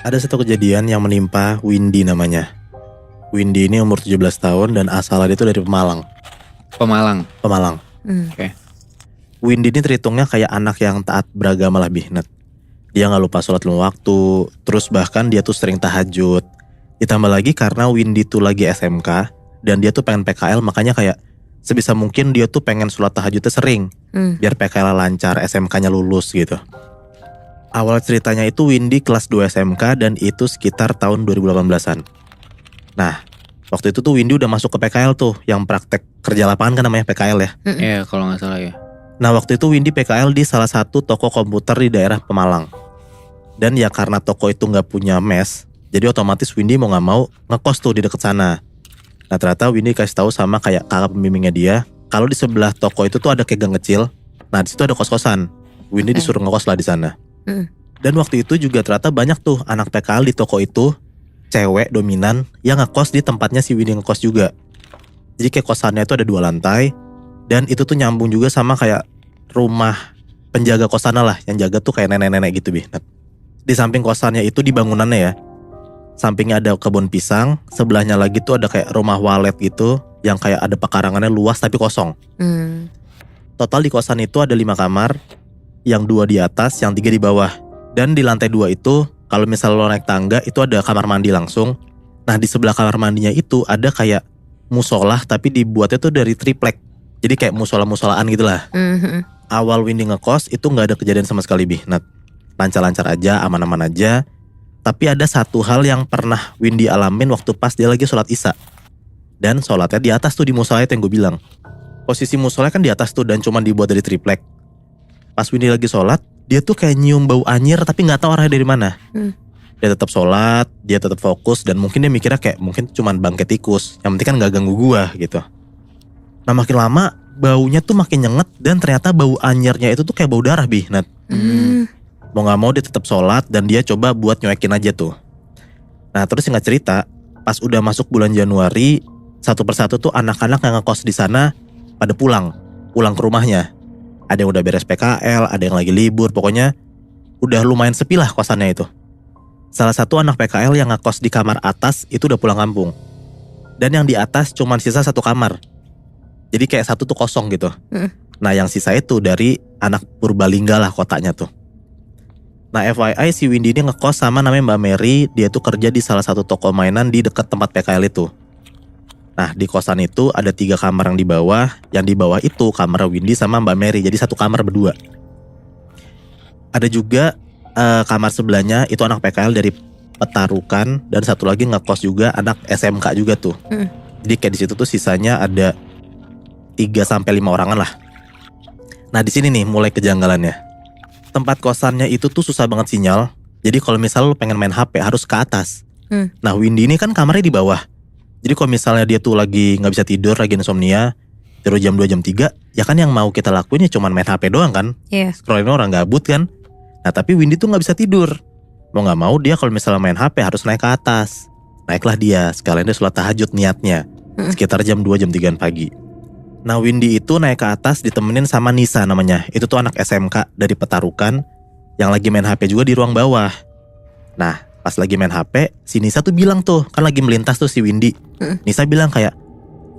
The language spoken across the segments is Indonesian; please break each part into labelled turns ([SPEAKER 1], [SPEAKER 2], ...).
[SPEAKER 1] Ada satu kejadian yang menimpa Windy namanya. Windy ini umur 17 tahun dan asalnya itu dari Pemalang.
[SPEAKER 2] Pemalang.
[SPEAKER 1] Oke. Windy ini terhitungnya kayak anak yang taat beragama lah Bihnat. Dia gak lupa sholat lima waktu, terus bahkan dia tuh sering tahajud. Ditambah lagi karena Windy tuh lagi SMK dan dia tuh pengen PKL, makanya kayak sebisa mungkin dia tuh pengen sholat tahajudnya sering. Biar PKL lancar, SMK-nya lulus gitu. Awal ceritanya itu Windy kelas 2 SMK dan itu sekitar tahun 2018-an. Nah, waktu itu tuh Windy udah masuk ke PKL tuh, yang praktek kerja lapangan kan namanya PKL ya.
[SPEAKER 2] Iya kalau gak salah ya.
[SPEAKER 1] Nah waktu itu Windy PKL di salah satu toko komputer di daerah Pemalang. Dan ya karena toko itu gak punya mes, jadi otomatis Windy mau gak mau ngekos tuh di deket sana. Nah ternyata Windy kasih tahu sama kayak kakak pembimbingnya dia, kalau di sebelah toko itu tuh ada kayak gang kecil. Nah di situ ada kos-kosan. Windy disuruh ngekos lah di sana. Dan waktu itu juga ternyata banyak tuh anak PKL di toko itu, cewek dominan yang ngekos di tempatnya si Windy ngekos juga. Jadi kayak kosannya itu ada 2 lantai. Dan itu tuh nyambung juga sama kayak rumah penjaga kosannya lah. Yang jaga tuh kayak nenek-nenek gitu Bihnat. Di samping kosannya itu di bangunannya ya, sampingnya ada kebun pisang. Sebelahnya lagi tuh ada kayak rumah walet gitu, yang kayak ada pekarangannya luas tapi kosong. Total di kosan itu ada 5 kamar, yang 2 di atas, yang 3 di bawah. Dan di lantai 2 itu, kalau misal lo naik tangga itu ada kamar mandi langsung. Nah di sebelah kamar mandinya itu ada kayak musola, tapi dibuatnya tuh dari triplek. Jadi kayak musola-musolaan gitu lah. Awal Windy ngekos itu gak ada kejadian sama sekali Bihnat. Lancar-lancar aja, aman-aman aja. Tapi ada satu hal yang pernah Windy alamin waktu pas dia lagi sholat isya. Dan sholatnya di atas tuh di musola itu yang gue bilang. Posisi musola kan di atas tuh dan cuma dibuat dari triplek. Pas Windy lagi sholat, dia tuh kayak nyium bau anyir tapi gak tahu arahnya dari mana. Dia tetap sholat, dia tetap fokus, dan mungkin dia mikirnya kayak mungkin cuma bangke tikus. Yang penting kan gak ganggu gua gitu. Nah makin lama baunya tuh makin nyenget dan ternyata bau anyirnya itu tuh kayak bau darah Bihnat. Mau gak mau dia tetap sholat dan dia coba buat nyuekin aja tuh. Nah terus singkat cerita, pas udah masuk bulan Januari, satu persatu tuh anak-anak yang ngekos di sana pada pulang ke rumahnya. Ada yang udah beres PKL, ada yang lagi libur, pokoknya udah lumayan sepi lah kosannya itu. Salah satu anak PKL yang ngekos di kamar atas itu udah pulang kampung. Dan yang di atas cuman sisa 1 kamar. Jadi kayak satu tuh kosong gitu. Nah yang sisa itu dari anak Purbalingga lah kotanya tuh. Nah FYI si Windy ini ngekos sama namanya Mbak Mary. Dia tuh kerja di salah satu toko mainan di dekat tempat PKL itu. Nah di kosan itu ada 3 kamar yang di bawah. Yang di bawah itu kamar Windy sama Mbak Mary. Jadi 1 kamar berdua. Ada juga kamar sebelahnya itu anak PKL dari Petarukan. Dan satu lagi ngekos juga anak SMK juga tuh. Jadi kayak di situ tuh sisanya ada 3-5 orangan lah. Nah di sini nih mulai kejanggalannya. Tempat kosannya itu tuh susah banget sinyal. Jadi kalau misal lo pengen main HP harus ke atas. Nah Windy ini kan kamarnya di bawah. Jadi kalau misalnya dia tuh lagi gak bisa tidur, lagi insomnia, tidur jam 2, jam 3, ya kan yang mau kita lakuin ya cuma main HP doang kan. Scrollin orang gabut kan. Nah tapi Windy tuh gak bisa tidur. Mau gak mau dia kalau misalnya main HP harus naik ke atas. Naiklah dia, sekalian dia sholat tahajud niatnya. Sekitar jam 2, jam 3 pagi. Nah Windy itu naik ke atas ditemenin sama Nisa namanya. Itu tuh anak SMK dari Petarukan yang lagi main HP juga di ruang bawah. Nah pas lagi main HP, si Nisa tuh bilang tuh, kan lagi melintas tuh si Windy. Nisa bilang kayak,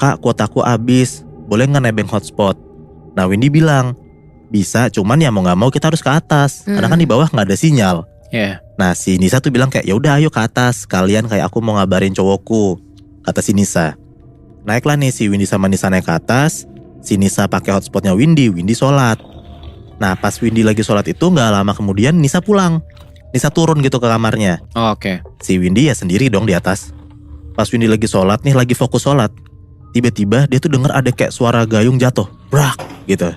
[SPEAKER 1] "Kak kuotaku habis, boleh gak nebeng hotspot?" Nah Windy bilang, "Bisa, cuman ya mau gak mau kita harus ke atas. Karena kan di bawah gak ada sinyal." Nah si Nisa tuh bilang kayak, "Ya udah ayo ke atas, kalian kayak aku mau ngabarin cowokku," kata si Nisa. Naiklah nih si Windy sama Nisa naik ke atas. Si Nisa pakai hotspotnya Windy sholat. Nah pas Windy lagi sholat itu gak lama kemudian Nisa pulang. Nisa turun gitu ke kamarnya.
[SPEAKER 2] Oke.
[SPEAKER 1] Si Windy ya sendiri dong di atas. Pas Windy lagi sholat nih, lagi fokus sholat, tiba-tiba dia tuh denger ada kayak suara gayung jatuh, brak gitu.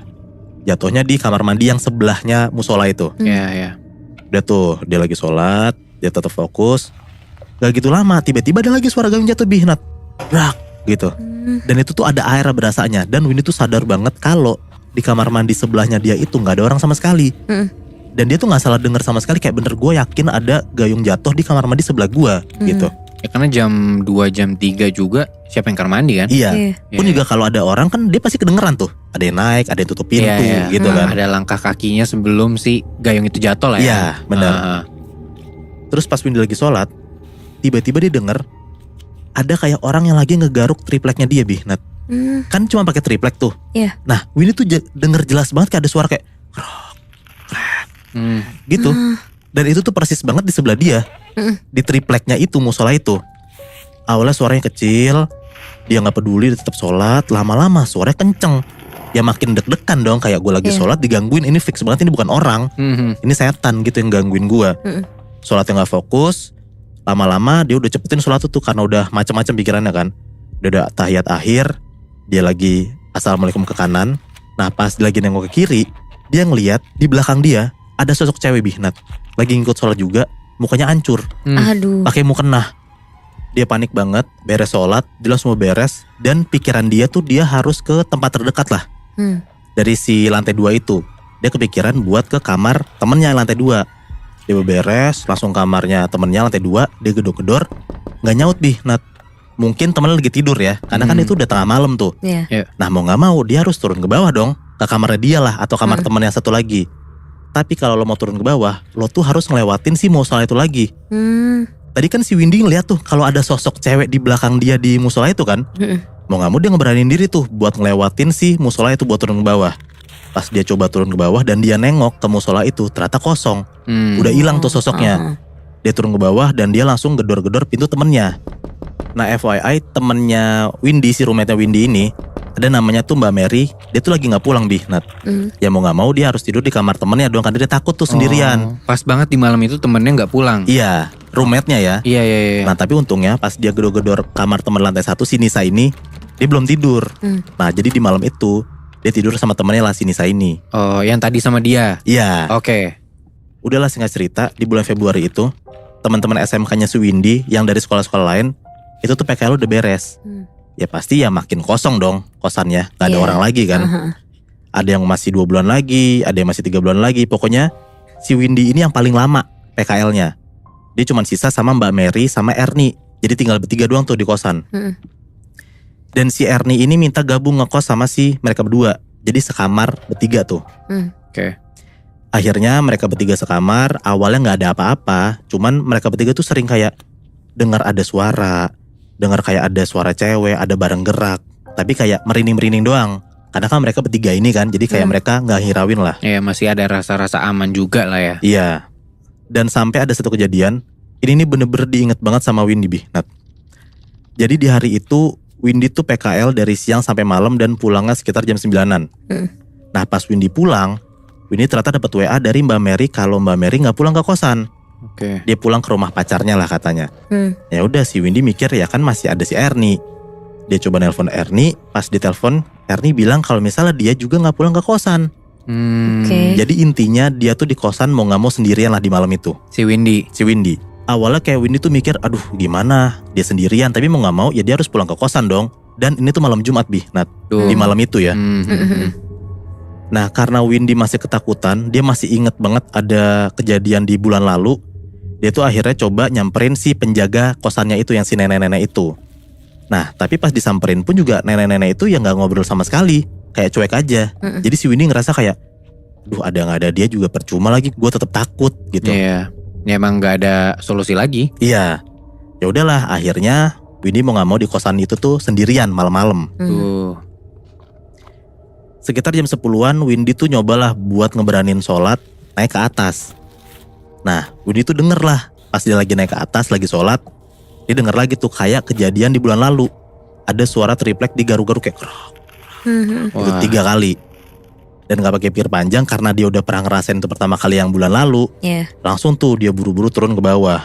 [SPEAKER 1] Jatuhnya di kamar mandi yang sebelahnya musola itu. Udah tuh dia lagi sholat, dia tetap fokus. Gak gitu lama tiba-tiba ada lagi suara gayung jatuh Bihnat, brak gitu. Dan itu tuh ada air berasanya. Dan Windy tuh sadar banget kalau di kamar mandi sebelahnya dia itu gak ada orang sama sekali. Dan dia tuh gak salah denger sama sekali. Kayak bener gue yakin ada gayung jatuh di kamar mandi sebelah gue gitu.
[SPEAKER 2] Ya karena jam 2, jam 3 juga siapa yang kamar mandi kan?
[SPEAKER 1] Iya. Pun juga kalau ada orang kan dia pasti kedengeran tuh. Ada yang naik, ada yang tutup pintu gitu kan.
[SPEAKER 2] Ada langkah kakinya sebelum si gayung itu jatuh lah ya.
[SPEAKER 1] Iya bener. Terus pas Windy lagi sholat, tiba-tiba dia denger ada kayak orang yang lagi ngegaruk tripleknya dia, Bi, Nat. Kan cuma pakai triplek tuh.
[SPEAKER 3] Iya.
[SPEAKER 1] Nah, Windy tuh denger jelas banget kayak ada suara kayak gitu. Dan itu tuh persis banget di sebelah dia. Di tripleknya itu, musola itu. Awalnya suaranya kecil, dia gak peduli, dia tetap sholat. Lama-lama suaranya kenceng. Ya makin deg-degan dong, kayak gue lagi sholat digangguin. Ini fix banget, ini bukan orang. Ini setan gitu yang gangguin gue. Sholatnya gak fokus. Lama-lama dia udah cepetin sholat tuh karena udah macam-macam pikirannya kan. Dia udah tahiyat akhir, dia lagi assalamualaikum ke kanan. Nah pas dia lagi nengok ke kiri, dia ngeliat di belakang dia ada sosok cewek, Bihnat. Lagi ngikut sholat juga, mukanya hancur.
[SPEAKER 3] Aduh.
[SPEAKER 1] Pakai mukena. Dia panik banget, beres sholat, dia langsung mau beres. Dan pikiran dia tuh dia harus ke tempat terdekat lah. Dari si lantai 2 itu. Dia kepikiran buat ke kamar temennya lantai 2. Dia beres, langsung kamarnya temennya lantai 2. Dia gedor-gedor, gak nyaut, Bihnat. Mungkin temennya lagi tidur ya, karena kan itu udah tengah malam tuh. Nah mau gak mau dia harus turun ke bawah dong. Ke kamarnya dia lah, atau kamar temen yang satu lagi. Tapi kalau lo mau turun ke bawah, lo tuh harus ngelewatin si musola itu lagi. Tadi kan si Windy ngeliat tuh kalau ada sosok cewek di belakang dia di musola itu kan. Mau gak mau dia ngeberanin diri tuh buat ngelewatin si musola itu buat turun ke bawah. Pas dia coba turun ke bawah dan dia nengok ke musola itu, ternyata kosong. Udah hilang tuh sosoknya. Dia turun ke bawah dan dia langsung gedor-gedor pintu temennya. Nah FYI temennya Windy, si roommate-nya Windy ini, ada namanya tuh Mbak Mary. Dia tuh lagi gak pulang, Bihnat. Ya mau gak mau dia harus tidur di kamar temennya dong, karena dia takut tuh sendirian.
[SPEAKER 2] Pas banget di malam itu temennya gak pulang.
[SPEAKER 1] Iya, roommate-nya ya.
[SPEAKER 2] Iya.
[SPEAKER 1] Nah tapi untungnya pas dia gedor-gedor kamar temen lantai 1, si Nisa ini, dia belum tidur. Nah jadi di malam itu dia tidur sama temennya lah, si Nisa ini.
[SPEAKER 2] Oh yang tadi sama dia.
[SPEAKER 1] Iya.
[SPEAKER 2] Oke.
[SPEAKER 1] Udahlah singkat cerita, di bulan Februari itu teman-teman SMK-nya si Windy yang dari sekolah-sekolah lain itu tuh PKL udah beres. Ya pasti ya makin kosong dong kosannya, gak ada orang lagi kan. Ada yang masih 2 bulan lagi, ada yang masih 3 bulan lagi. Pokoknya si Windy ini yang paling lama PKL-nya. Dia cuma sisa sama Mbak Mary sama Ernie. Jadi tinggal bertiga doang tuh di kosan. Dan si Ernie ini minta gabung ngekos sama si mereka berdua. Jadi sekamar bertiga tuh.
[SPEAKER 2] Oke.
[SPEAKER 1] Akhirnya mereka bertiga sekamar. Awalnya gak ada apa-apa. Cuman mereka bertiga tuh sering kayak dengar ada suara, dengar kayak ada suara cewek, ada barang gerak. Tapi kayak merinding-merinding doang. Karena kan mereka bertiga ini kan, jadi kayak mereka gak hirauin lah.
[SPEAKER 2] Ya masih ada rasa-rasa aman juga lah ya.
[SPEAKER 1] Iya. Dan sampai ada satu kejadian, ini bener-bener diinget banget sama Windy, Bihnat. Jadi di hari itu Windy tuh PKL dari siang sampai malam dan pulangnya sekitar jam 9-an. Nah pas Windy pulang, Windy ternyata dapat WA dari Mbak Mary kalau Mbak Mary gak pulang ke kosan.
[SPEAKER 2] Oke.
[SPEAKER 1] Dia pulang ke rumah pacarnya lah katanya. Ya udah si Windy mikir ya kan masih ada si Ernie. Dia coba nelpon Ernie, pas ditelepon Ernie bilang kalau misalnya dia juga gak pulang ke kosan. Jadi intinya dia tuh di kosan mau gak mau sendirian lah di malam itu.
[SPEAKER 2] Si Windy.
[SPEAKER 1] Awalnya kayak Windy tuh mikir aduh gimana dia sendirian, tapi mau gak mau ya dia harus pulang ke kosan dong. Dan ini tuh malam Jumat, Bihnat. Di malam itu ya. Nah karena Windy masih ketakutan, dia masih inget banget ada kejadian di bulan lalu. Dia tuh akhirnya coba nyamperin si penjaga kosannya itu yang si nenek-nenek itu. Nah tapi pas disamperin pun juga nenek-nenek itu ya gak ngobrol sama sekali. Kayak cuek aja. Jadi si Windy ngerasa kayak duh ada gak ada dia juga percuma lagi, gue tetap takut gitu.
[SPEAKER 2] Iya. Ya emang gak ada solusi lagi.
[SPEAKER 1] Iya. Ya udahlah akhirnya Windy mau gak mau di kosan itu tuh sendirian malam-malam. Sekitar jam 10-an Windy tuh nyobalah buat ngeberanin sholat naik ke atas. Nah Windy tuh denger lah pas dia lagi naik ke atas lagi sholat, dia denger lagi tuh kayak kejadian di bulan lalu. Ada suara triplek digaruk-garuk kayak itu 3 kali. Dan gak pakai pikir panjang karena dia udah pernah ngerasain itu pertama kali yang bulan lalu. Langsung tuh dia buru-buru turun ke bawah.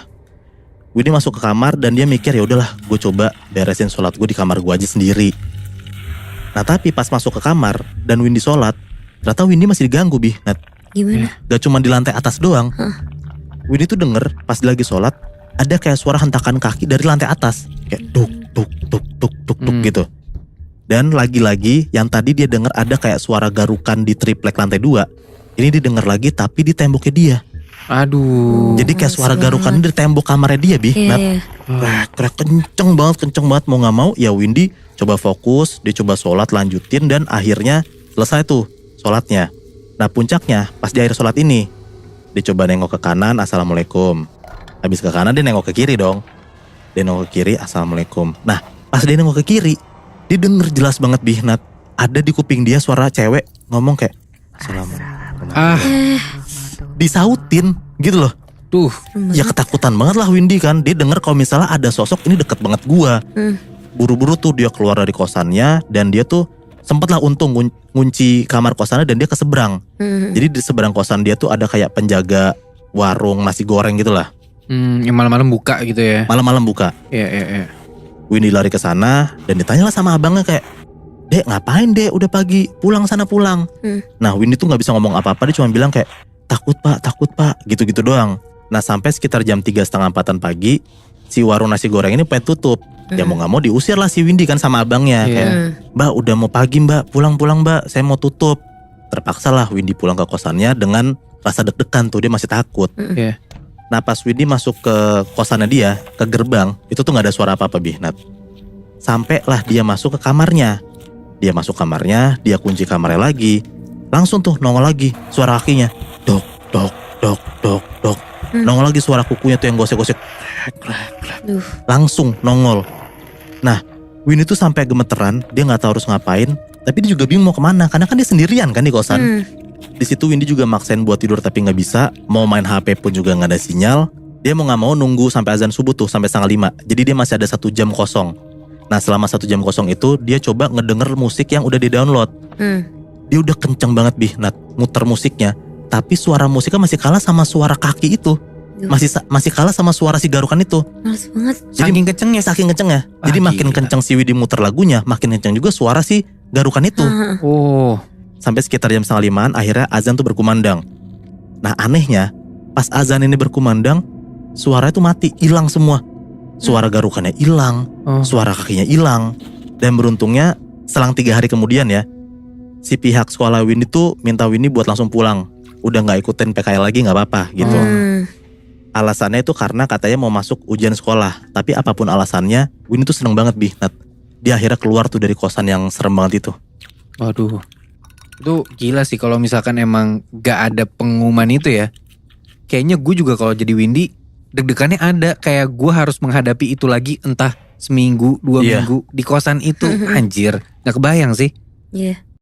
[SPEAKER 1] Windy masuk ke kamar dan dia mikir ya udahlah gue coba beresin sholat gue di kamar gue aja sendiri. Nah tapi pas masuk ke kamar dan Windy sholat, ternyata Windy masih diganggu, Bihnat.
[SPEAKER 3] Gimana?
[SPEAKER 1] Gak cuma di lantai atas doang. Windy tuh denger pas dia lagi sholat ada kayak suara hentakan kaki dari lantai atas. Kayak tuk tuk tuk tuk tuk tuk gitu. Dan lagi-lagi yang tadi dia denger ada kayak suara garukan di triplek lantai 2. Ini didengar lagi tapi di temboknya dia.
[SPEAKER 2] Aduh.
[SPEAKER 1] Jadi kayak suara garukan di tembok kamarnya dia, Bihnat. Krek kenceng banget mau gak mau ya Windy coba fokus, dia coba sholat lanjutin dan akhirnya selesai tuh sholatnya. Nah puncaknya pas di akhir sholat ini dia coba nengok ke kanan assalamualaikum. Habis ke kanan dia nengok ke kiri dong. Dia nengok ke kiri, assalamualaikum. Nah pas dia nengok ke kiri, dia denger jelas banget Bihnat. Ada di kuping dia suara cewek ngomong kayak assalamualaikum. Disautin gitu loh.
[SPEAKER 2] Tuh.
[SPEAKER 1] Ya ketakutan banget lah Windy kan. Dia denger kalau misalnya ada sosok ini deket banget gua. Buru-buru tuh dia keluar dari kosannya. Dan dia tuh sempet lah untung ngunci kamar kosannya dan dia ke seberang. Jadi di seberang kosan dia tuh ada kayak penjaga warung nasi goreng gitu lah.
[SPEAKER 2] Yang malam-malam buka gitu ya.
[SPEAKER 1] Malam-malam buka.
[SPEAKER 2] Iya.
[SPEAKER 1] Windy lari ke sana dan ditanyalah sama abangnya kayak, "Dek ngapain dek, udah pagi, pulang sana pulang." Nah Windy tuh gak bisa ngomong apa-apa, dia cuma bilang kayak takut pak, gitu-gitu doang. Nah sampai sekitar jam 3:30-4 pagi, si warung nasi goreng ini pengen tutup. Ya mau gak mau diusir lah si Windy kan sama abangnya. Kayak, "Mbak udah mau pagi mbak, pulang mbak, saya mau tutup." Terpaksa lah Windy pulang ke kosannya dengan rasa deg-degan tuh, dia masih takut. Nah pas Windy masuk ke kosannya dia, ke gerbang, itu tuh gak ada suara apa-apa Bihnat. Sampailah dia masuk ke kamarnya. Dia masuk kamarnya, dia kunci kamarnya lagi. Langsung tuh nongol lagi suara kakinya. Dok, dok, dok, dok, dok. Nongol lagi suara kukunya tuh yang gosek-gosek. Langsung nongol. Nah Windy tuh sampai gemeteran, dia gak tahu harus ngapain. Tapi dia juga bingung mau kemana, karena kan dia sendirian kan di kosan. Di situ Windy juga maksain buat tidur tapi gak bisa. Mau main HP pun juga gak ada sinyal. Dia mau gak mau nunggu sampai azan subuh tuh, sampai 4:30. Jadi dia masih ada 1 jam kosong. Nah selama 1 jam kosong itu dia coba ngedenger musik yang udah di-download. Dia udah kenceng banget Bihnat muter musiknya. Tapi suara musiknya masih kalah sama suara kaki itu. Masih kalah sama suara si garukan itu.
[SPEAKER 3] Males banget.
[SPEAKER 2] Saking kencengnya.
[SPEAKER 1] Jadi makin
[SPEAKER 2] gila.
[SPEAKER 1] kenceng si Windy muter lagunya, makin kenceng juga suara si garukan itu.
[SPEAKER 2] Oh.
[SPEAKER 1] Sampai sekitar jam 4:30 akhirnya azan tuh berkumandang. Nah anehnya pas azan ini berkumandang, suara itu mati, hilang semua. Suara garukannya hilang, suara kakinya hilang. Dan beruntungnya selang 3 hari kemudian ya, si pihak sekolah Windy tuh minta Windy buat langsung pulang. Udah gak ikutin PKL lagi gak apa-apa gitu. Alasannya itu karena katanya mau masuk ujian sekolah. Tapi apapun alasannya, Windy tuh seneng banget Bihnat. Dia akhirnya keluar tuh dari kosan yang serem banget itu.
[SPEAKER 2] Waduh. Itu gila sih kalau misalkan emang gak ada pengumuman itu ya. Kayaknya gue juga kalau jadi Windy deg-degannya ada. Kayak gue harus menghadapi itu lagi entah seminggu, 2 minggu di kosan itu. Anjir, gak kebayang sih.
[SPEAKER 3] Iya.